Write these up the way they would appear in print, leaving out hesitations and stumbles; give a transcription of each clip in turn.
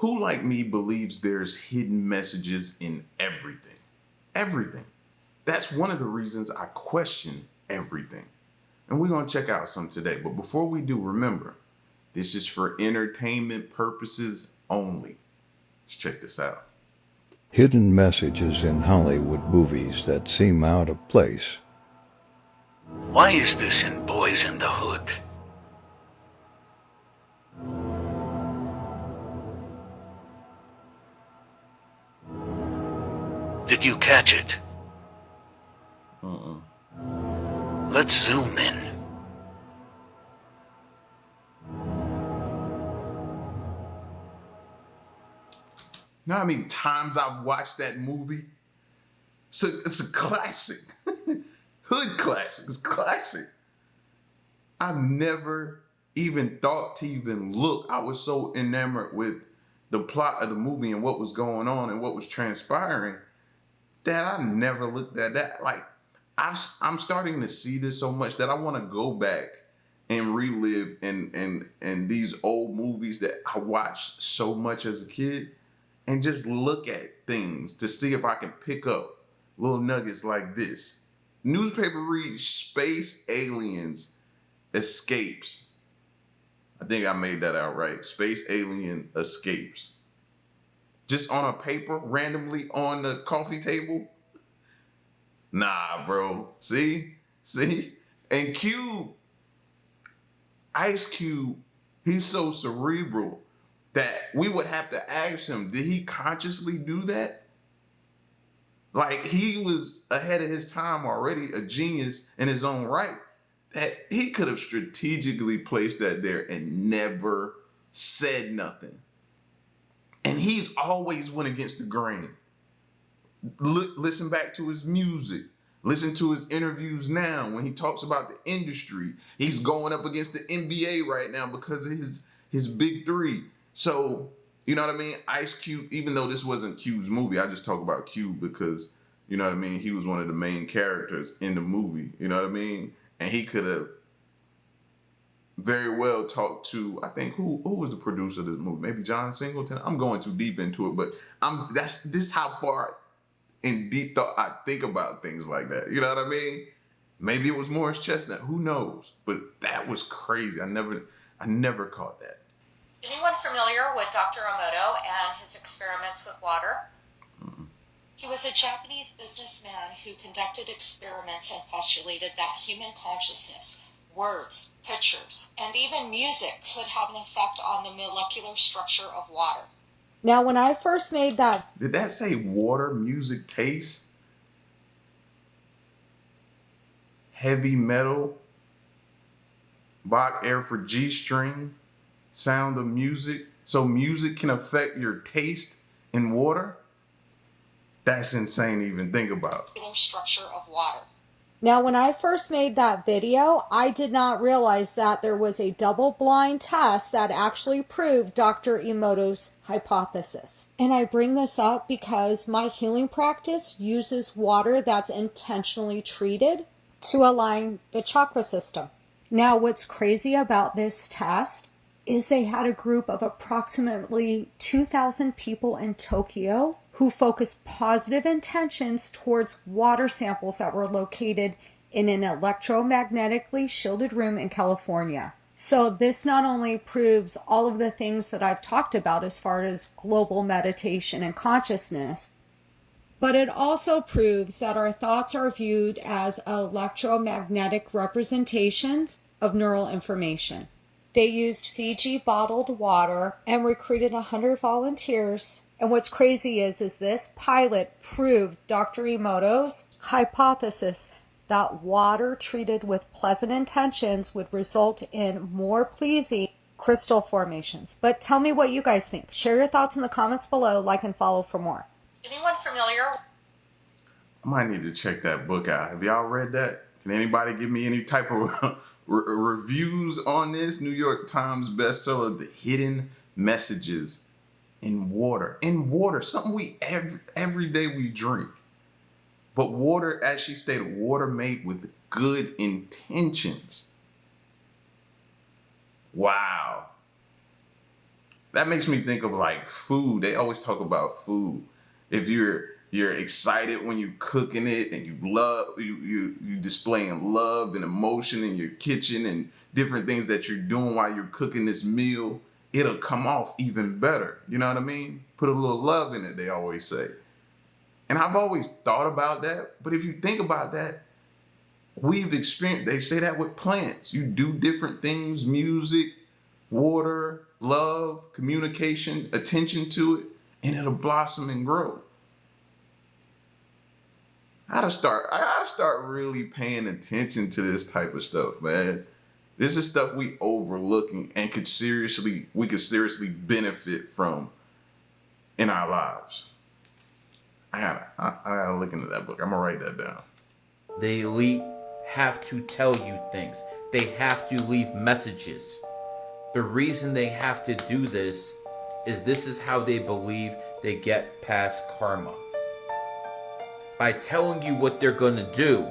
Who like me believes there's hidden messages in everything? Everything. That's one of the reasons I question everything. And we're going to check out some today. But before we do, remember, this is for entertainment purposes only. Let's check this out. Hidden messages in Hollywood movies that seem out of place. Why is this in Boys in the Hood? Did you catch it? Let's zoom in. You know how many times I've watched that movie? So it's a classic. Hood classic. It's classic. I've never even thought to even look. I was so enamored with the plot of the movie and what was going on and what was transpiring that I never looked at that. Like, I'm starting to see this so much that I want to go back and relive and these old movies that I watched so much as a kid and just look at things to see if I can pick up little nuggets like this. Newspaper reads Space Aliens Escapes. I think I made that out right. Space Alien Escapes. Just on a paper, randomly on the coffee table. Nah, bro. See? And Cube, Ice Cube, he's so cerebral that we would have to ask him, did he consciously do that? Like, he was ahead of his time already, a genius in his own right, that he could have strategically placed that there and never said nothing. And he's always went against the grain. Listen back to his music. Listen to his interviews now when he talks about the industry. He's going up against the NBA right now because of his big three. So, you know what I mean? Ice Cube, even though this wasn't Cube's movie, I just talk about Cube because, you know what I mean? He was one of the main characters in the movie. You know what I mean? And he could have very well talked to, I think, who was the producer of this movie? Maybe John Singleton. I'm going too deep into it, but this is how far in deep thought I think about things like that. You know what I mean? Maybe it was Morris Chestnut. Who knows? But that was crazy. I never caught that. Anyone familiar with Dr. Emoto and his experiments with water? He was a Japanese businessman who conducted experiments and postulated that human consciousness, words, pictures, and even music could have an effect on the molecular structure of water. Now, when I first made that... Did that say water, music, taste? Heavy metal? Bach air for G-string? Sound of music? So music can affect your taste in water? That's insane to even think about. Molecular structure of water. Now, when I first made that video, I did not realize that there was a double-blind test that actually proved Dr. Emoto's hypothesis. And I bring this up because my healing practice uses water that's intentionally treated to align the chakra system. Now, what's crazy about this test is they had a group of approximately 2,000 people in Tokyo who focused positive intentions towards water samples that were located in an electromagnetically shielded room in California. So this not only proves all of the things that I've talked about as far as global meditation and consciousness, but it also proves that our thoughts are viewed as electromagnetic representations of neural information. They used Fiji bottled water and recruited 100 volunteers. And what's crazy is this pilot proved Dr. Emoto's hypothesis that water treated with pleasant intentions would result in more pleasing crystal formations. But tell me what you guys think. Share your thoughts in the comments below, like and follow for more. Anyone familiar? I might need to check that book out. Have y'all read that? Can anybody give me any type of reviews on this? New York Times bestseller, The Hidden Messages in water. In water, something we every day we drink. But water, as she stated, water made with good intentions. Wow. that makes me think of like food. They always talk about food. If you're excited when you cooking it and you displaying love and emotion in your kitchen and different things that you're doing while you're cooking this meal, it'll come off even better. You know what I mean? Put a little love in it, they always say. And I've always thought about that. But if you think about that, we've experienced, they say that with plants. You do different things, music, water, love, communication, attention to it, and it'll blossom and grow. I gotta start really paying attention to this type of stuff, man. This is stuff we overlooking and we could seriously benefit from in our lives. I gotta look into that book. I'm gonna write that down. The elite have to tell you things. They have to leave messages. The reason they have to do this is how they believe they get past karma. By telling you what they're going to do,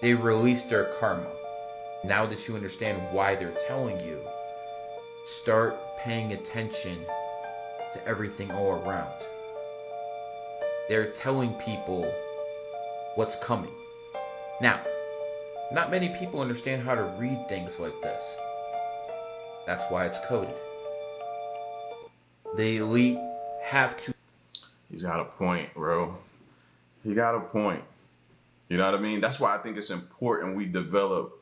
they release their karma. Now that you understand why they're telling you, start paying attention to everything all around. They're telling people what's coming. Now, not many people understand how to read things like this. That's why it's coded. The elite have to... He's got a point, bro. He got a point. You know what I mean? That's why I think it's important we develop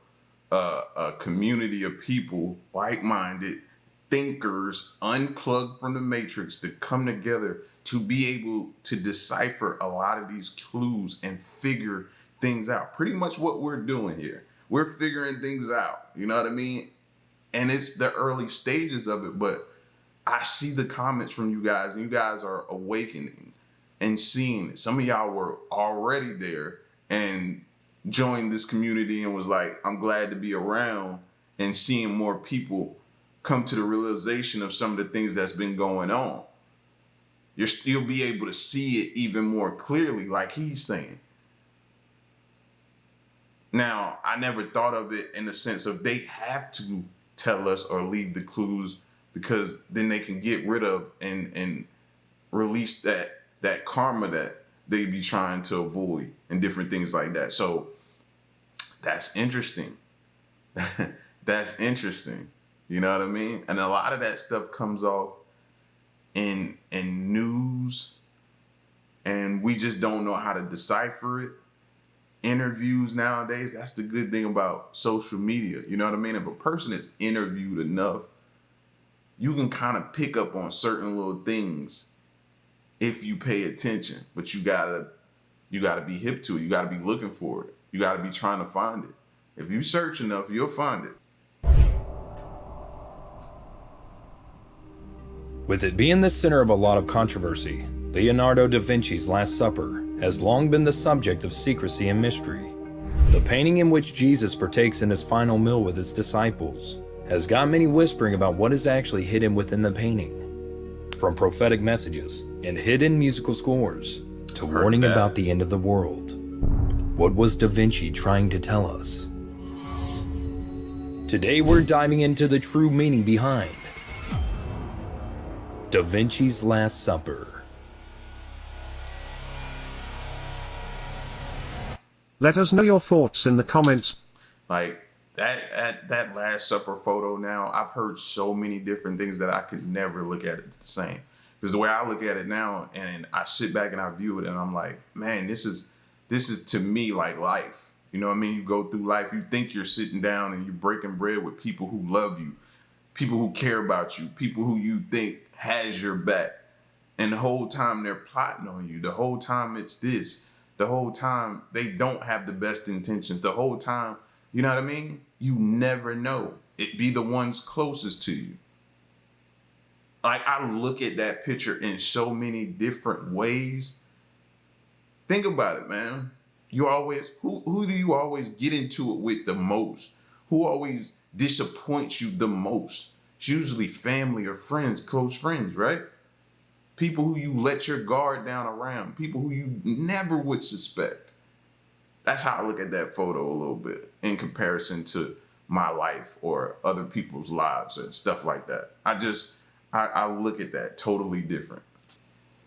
a community of people, like-minded thinkers, unplugged from the matrix, to come together to be able to decipher a lot of these clues and figure things out. Pretty much what we're doing here. We're figuring things out. You know what I mean? And it's the early stages of it, but I see the comments from you guys, and you guys are awakening and seeing it. Some of y'all were already there and joined this community and was like, I'm glad to be around, and seeing more people come to the realization of some of the things that's been going on. You'll be able to see it even more clearly, like he's saying. Now, I never thought of it in the sense of they have to tell us or leave the clues, because then they can get rid of and release that karma that they be trying to avoid and different things like that. So that's interesting. That's interesting. You know what I mean? And a lot of that stuff comes off in news, and we just don't know how to decipher it. Interviews nowadays, that's the good thing about social media. You know what I mean? If a person is interviewed enough, you can kind of pick up on certain little things if you pay attention. But you gotta be hip to it. You gotta be looking for it. You gotta be trying to find it. If you search enough, you'll find it. With it being the center of a lot of controversy, Leonardo da Vinci's Last Supper has long been the subject of secrecy and mystery. The painting in which Jesus partakes in his final meal with his disciples has got many whispering about what is actually hidden within the painting. From prophetic messages and hidden musical scores to warning about the end of the world. What was Da Vinci trying to tell us? Today we're diving into the true meaning behind Da Vinci's Last Supper. Let us know your thoughts in the comments. Like that Last Supper photo now, I've heard so many different things that I could never look at it the same. Because the way I look at it now, and I sit back and I view it, and I'm like, man, this is to me like life. You know what I mean? You go through life, you think you're sitting down and you're breaking bread with people who love you, people who care about you, people who you think has your back. And the whole time they're plotting on you. The whole time it's this. The whole time they don't have the best intentions. The whole time, you know what I mean? You never know. It be the ones closest to you. Like, I look at that picture in so many different ways. Think about it, man. You always, who do you always get into it with the most? Who always disappoints you the most? It's usually family or friends, close friends, right? People who you let your guard down around. People who you never would suspect. That's how I look at that photo a little bit in comparison to my life or other people's lives and stuff like that. I look at that totally different.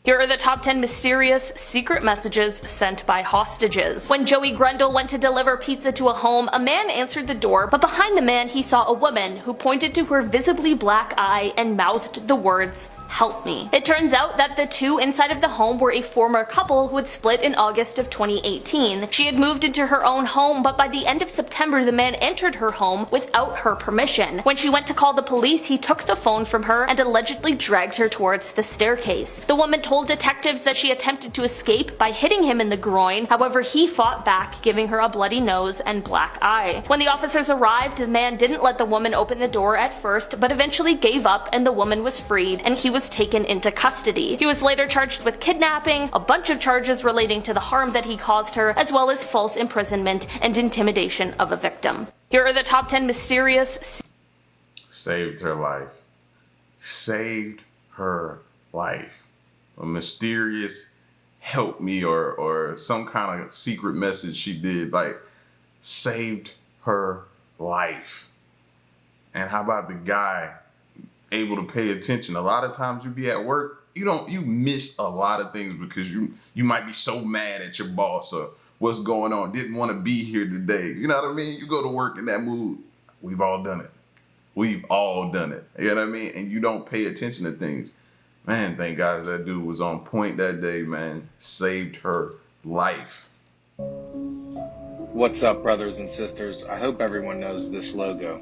Here are the top 10 mysterious secret messages sent by hostages. When Joey Grundle went to deliver pizza to a home, a man answered the door, but behind the man he saw a woman who pointed to her visibly black eye and mouthed the words, "Help me." It turns out that the two inside of the home were a former couple who had split in August of 2018. She had moved into her own home, but by the end of September the man entered her home without her permission. When she went to call the police, he took the phone from her and allegedly dragged her towards the staircase. The woman told detectives that she attempted to escape by hitting him in the groin, however he fought back, giving her a bloody nose and black eye. When the officers arrived, the man didn't let the woman open the door at first, but eventually gave up and the woman was freed and he was taken into custody. He was later charged with kidnapping, a bunch of charges relating to the harm that he caused her, as well as false imprisonment and intimidation of a victim. Here are the top 10 mysterious... Saved her life. Saved her life. A mysterious help me or some kind of secret message she did, like, saved her life. And how about the guy able to pay attention? A lot of times you be at work, you miss a lot of things because you might be so mad at your boss or what's going on, didn't want to be here today. You know what I mean? You go to work in that mood. We've all done it. We've all done it. You know what I mean? And you don't pay attention to things. Man, thank God that dude was on point that day, man. Saved her life. What's up, brothers and sisters? I hope everyone knows this logo.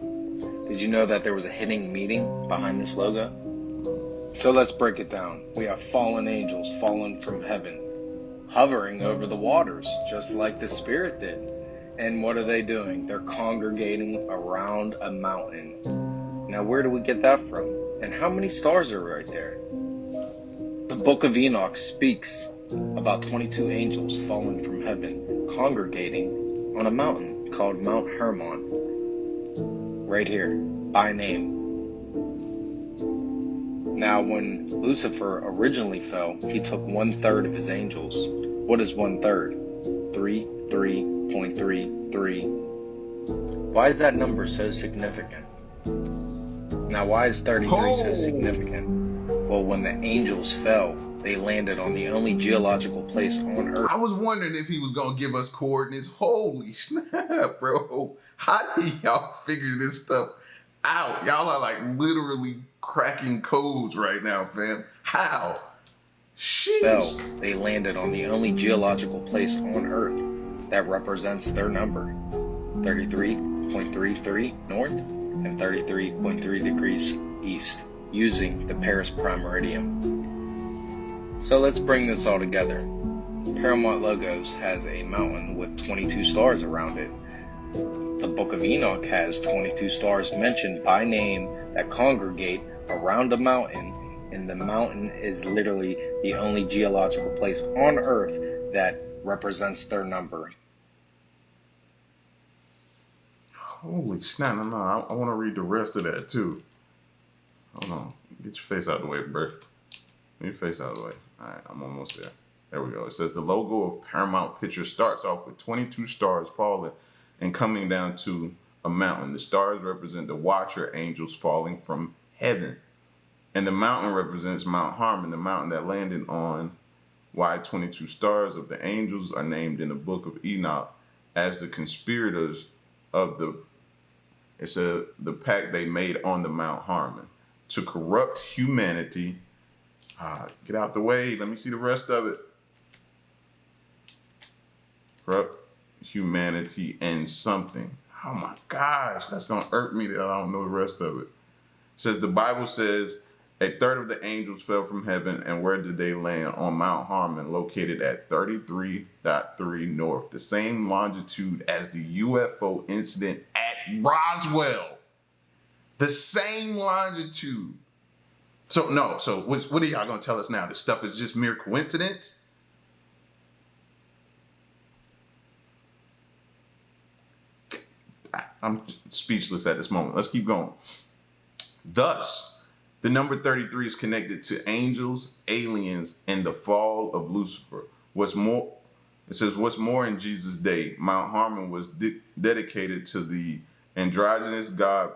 Did you know that there was a hidden meaning behind this logo? So let's break it down. We have fallen angels fallen from heaven, hovering over the waters, just like the Spirit did. And what are they doing? They're congregating around a mountain. Now, where do we get that from? And how many stars are right there? The book of Enoch speaks about 22 angels fallen from heaven, congregating on a mountain called Mount Hermon. Right here, by name. Now, when Lucifer originally fell, he took 1/3 of his angels. What is 1/3? 3.33. Why is that number so significant? Now, why is 33 so significant? Well, when the angels fell, they landed on the only geological place on Earth. I was wondering if he was going to give us coordinates. Holy snap, bro. How did y'all figure this stuff out? Y'all are like literally cracking codes right now, fam. How? Sheesh. Fell, they landed on the only geological place on Earth that represents their number, 33.33 north and 33.3 degrees east, using the Paris Prime Meridian. So let's bring this all together. Paramount Logos has a mountain with 22 stars around it. The Book of Enoch has 22 stars mentioned by name that congregate around a mountain, and the mountain is literally the only geological place on Earth that represents their number. Holy snap, no, I want to read the rest of that too. Hold on, get your face out of the way, bro. Get your face out of the way. All right, I'm almost there. There we go. It says the logo of Paramount Pictures starts off with 22 stars falling and coming down to a mountain. The stars represent the watcher angels falling from heaven. And the mountain represents Mount Hermon, the mountain that landed on. Why 22 stars of the angels are named in the book of Enoch as the conspirators of the pact they made on the Mount Hermon to corrupt humanity. Get out the way. Let me see the rest of it. Corrupt humanity and something. Oh my gosh, that's gonna irk me that I don't know the rest of it. It says the Bible says 1/3 of the angels fell from heaven, and where did they land? On Mount Hermon, located at 33.3 north, the same longitude as the UFO incident at Roswell. The same longitude. So what are y'all gonna tell us now? This stuff is just mere coincidence? I'm speechless at this moment. Let's keep going. Thus, the number 33 is connected to angels, aliens, and the fall of Lucifer. What's more, in Jesus' day, Mount Hermon was dedicated to the androgynous god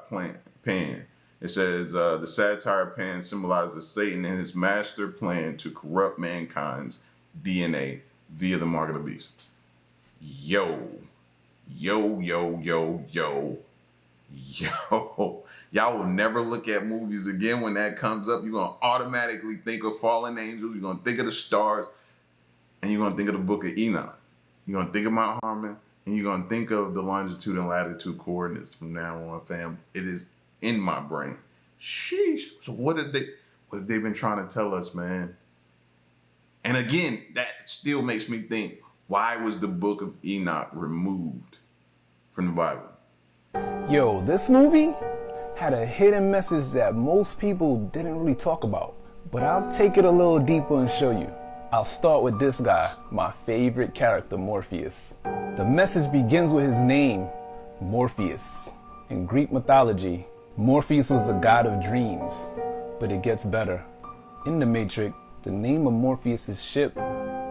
Pan. It says, the satire pan symbolizes Satan and his master plan to corrupt mankind's DNA via the mark of the beast. Yo. Y'all will never look at movies again when that comes up. You're going to automatically think of fallen angels. You're going to think of the stars. And you're going to think of the book of Enoch. You're going to think of Mount Harmon. And you're going to think of the longitude and latitude coordinates from now on, fam. It is in my brain. Sheesh. So what have they been trying to tell us, man? And again, that still makes me think, why was the book of Enoch removed from the Bible? Yo, this movie had a hidden message that most people didn't really talk about. But I'll take it a little deeper and show you. I'll start with this guy, my favorite character, Morpheus. The message begins with his name, Morpheus. In Greek mythology, Morpheus was the god of dreams. But it gets better. In the Matrix, the name of Morpheus' ship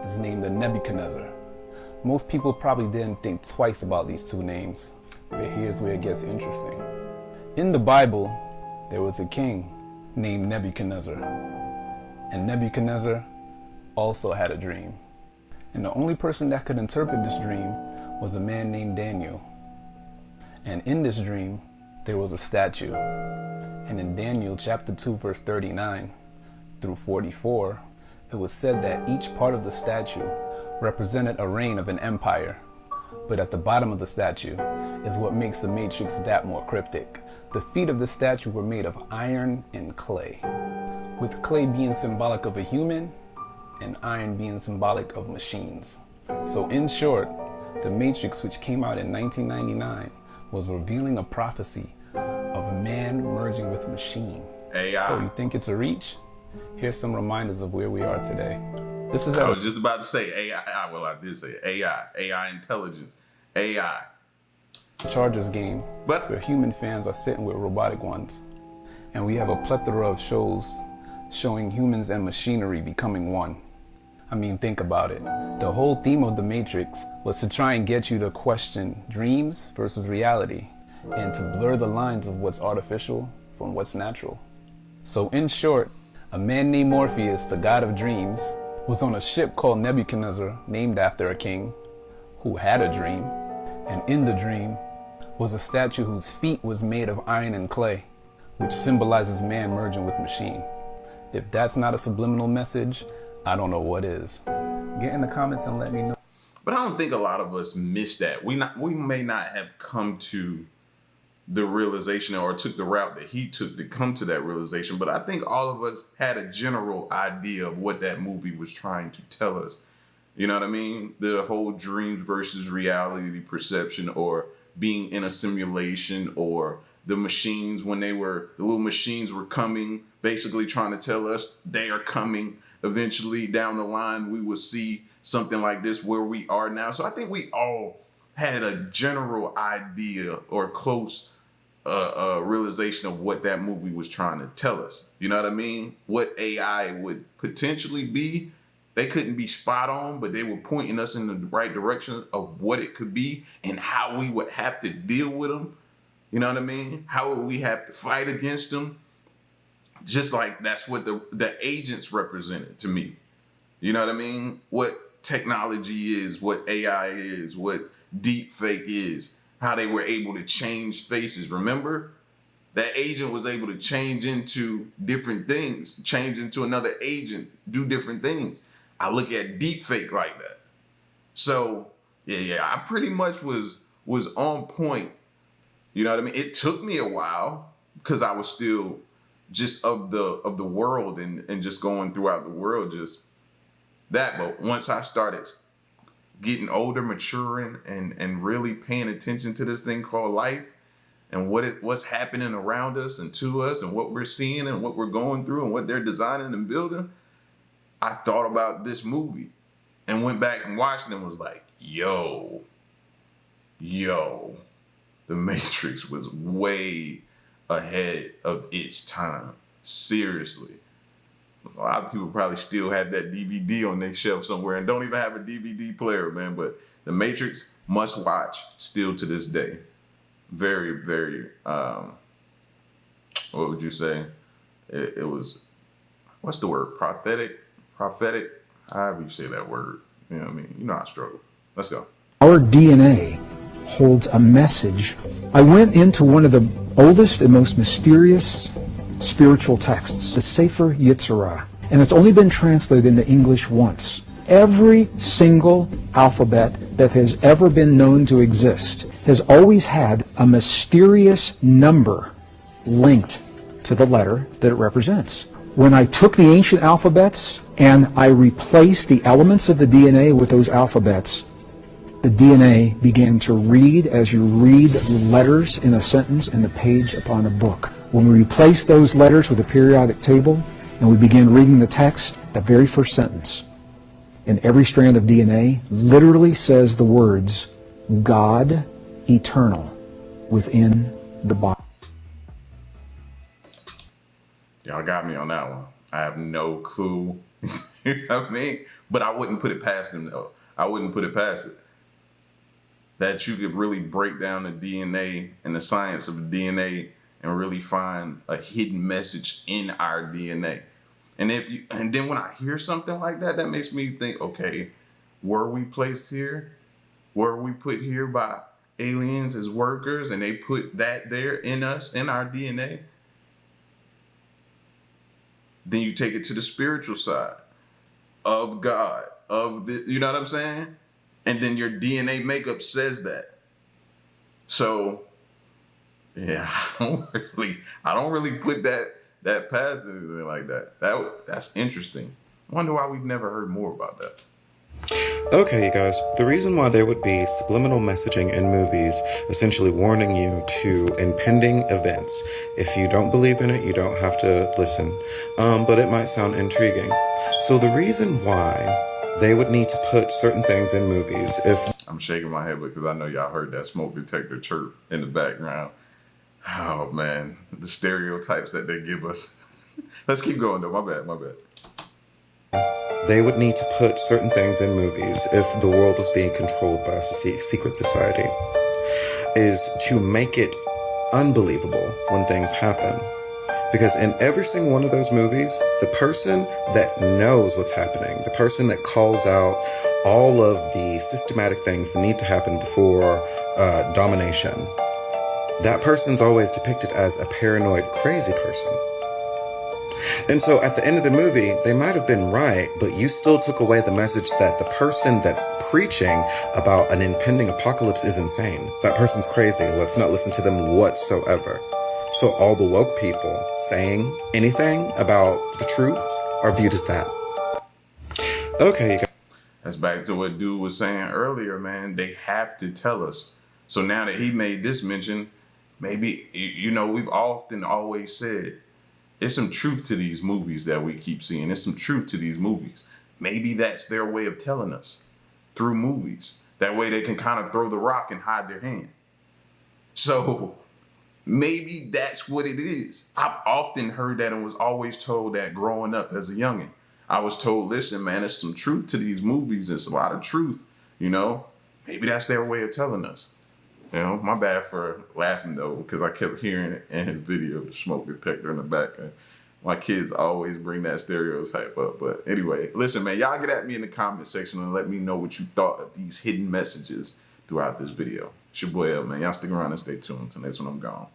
is named the Nebuchadnezzar. Most people probably didn't think twice about these two names. But here's where it gets interesting. In the Bible, there was a king named Nebuchadnezzar. And Nebuchadnezzar also had a dream. And the only person that could interpret this dream was a man named Daniel. And in this dream, there was a statue. And in Daniel chapter 2, verse 39 through 44, it was said that each part of the statue represented a reign of an empire. But at the bottom of the statue is what makes the Matrix that more cryptic. The feet of the statue were made of iron and clay, with clay being symbolic of a human and iron being symbolic of machines. So in short, the Matrix, which came out in 1999, was revealing a prophecy of a man merging with machine. AI. So you think it's a reach? Here's some reminders of where we are today. This is I was just about to say AI. Well, I did say AI intelligence, AI. Chargers game, where human fans are sitting with robotic ones. And we have a plethora of shows showing humans and machinery becoming one. I mean, think about it. The whole theme of The Matrix was to try and get you to question dreams versus reality, and to blur the lines of what's artificial from what's natural. So in short, a man named Morpheus, the god of dreams, was on a ship called Nebuchadnezzar, named after a king who had a dream. And in the dream was a statue whose feet was made of iron and clay, which symbolizes man merging with machine. If that's not a subliminal message, I don't know what is. Get in the comments and let me know. But I don't think a lot of us miss that. We may not have come to the realization or took the route that he took to come to that realization, but I think all of us had a general idea of what that movie was trying to tell us. You know what I mean? The whole dreams versus reality perception, or being in a simulation, or the machines when the little machines were coming, basically trying to tell us they are coming. Eventually down the line, we will see something like this where we are now. So I think we all had a general idea or close realization of what that movie was trying to tell us. You know what I mean? What AI would potentially be. They couldn't be spot on, but they were pointing us in the right direction of what it could be and how we would have to deal with them. You know what I mean? How would we have to fight against them? Just like that's what the agents represented to me. You know what I mean? What technology is, what AI is, what deep fake is, how they were able to change faces. Remember? That agent was able to change into different things, change into another agent, do different things. I look at deep fake like that. So yeah, I pretty much was on point. You know what I mean? It took me a while because I was still just of the world and just going throughout the world, just that. But once I started getting older, maturing, and really paying attention to this thing called life and what's happening around us and to us and what we're seeing and what we're going through and what they're designing and building, I thought about this movie and went back and watched it and was like, yo, The Matrix was way ahead of its time. Seriously. A lot of people probably still have that DVD on their shelf somewhere and don't even have a DVD player, man. But The Matrix, must watch still to this day. Very, very what would you say? It was, what's the word? Prophetic? However you say that word. You know what I mean? You know I struggle. Let's go. Our DNA holds a message. I went into one of the oldest and most mysterious spiritual texts, the Sefer Yetzirah, and it's only been translated into English once. Every single alphabet that has ever been known to exist has always had a mysterious number linked to the letter that it represents. When I took the ancient alphabets and I replaced the elements of the DNA with those alphabets, the DNA began to read as you read letters in a sentence in the page upon a book. When we replaced those letters with a periodic table and we began reading the text, the very first sentence in every strand of DNA literally says the words, God eternal, within the body. Y'all got me on that one. I have no clue. You know what I mean? But I wouldn't put it past them, though. I wouldn't put it past it. That you could really break down the DNA and the science of the DNA and really find a hidden message in our DNA. And then when I hear something like that, that makes me think, okay, were we placed here? Were we put here by aliens as workers and they put that there in us, in our DNA? Then you take it to the spiritual side of God, of the, you know what I'm saying? And then your DNA makeup says that. So, yeah, I don't really put that past anything like that. That's interesting. I wonder why we've never heard more about that. Okay, you guys, the reason why there would be subliminal messaging in movies essentially warning you to impending events. If you don't believe in it, you don't have to listen, but it might sound intriguing. So the reason why they would need to put certain things in movies, I'm shaking my head because I know y'all heard that smoke detector chirp in the background. Oh man, the stereotypes that they give us. Let's keep going though, my bad. They would need to put certain things in movies if the world was being controlled by a secret society, is to make it unbelievable when things happen. Because in every single one of those movies, the person that knows what's happening, the person that calls out all of the systematic things that need to happen before domination, that person's always depicted as a paranoid, crazy person. And so at the end of the movie, they might have been right, but you still took away the message that the person that's preaching about an impending apocalypse is insane. That person's crazy. Let's not listen to them whatsoever. So all the woke people saying anything about the truth are viewed as that. Okay, you guys. That's back to what dude was saying earlier, man. They have to tell us. So now that he made this mention, maybe, you know, we've often always said, there's some truth to these movies that we keep seeing. There's some truth to these movies. Maybe that's their way of telling us through movies. That way they can kind of throw the rock and hide their hand. So maybe that's what it is. I've often heard that and was always told that growing up as a youngin'. I was told, listen, man, there's some truth to these movies. There's a lot of truth, you know? Maybe that's their way of telling us. You know, my bad for laughing though, because I kept hearing it in his video, the smoke detector in the back. My kids always bring that stereotype up. But anyway, listen, man, y'all get at me in the comment section and let me know what you thought of these hidden messages throughout this video. It's your boy L, man. Y'all stick around and stay tuned. Till next one, I'm gone.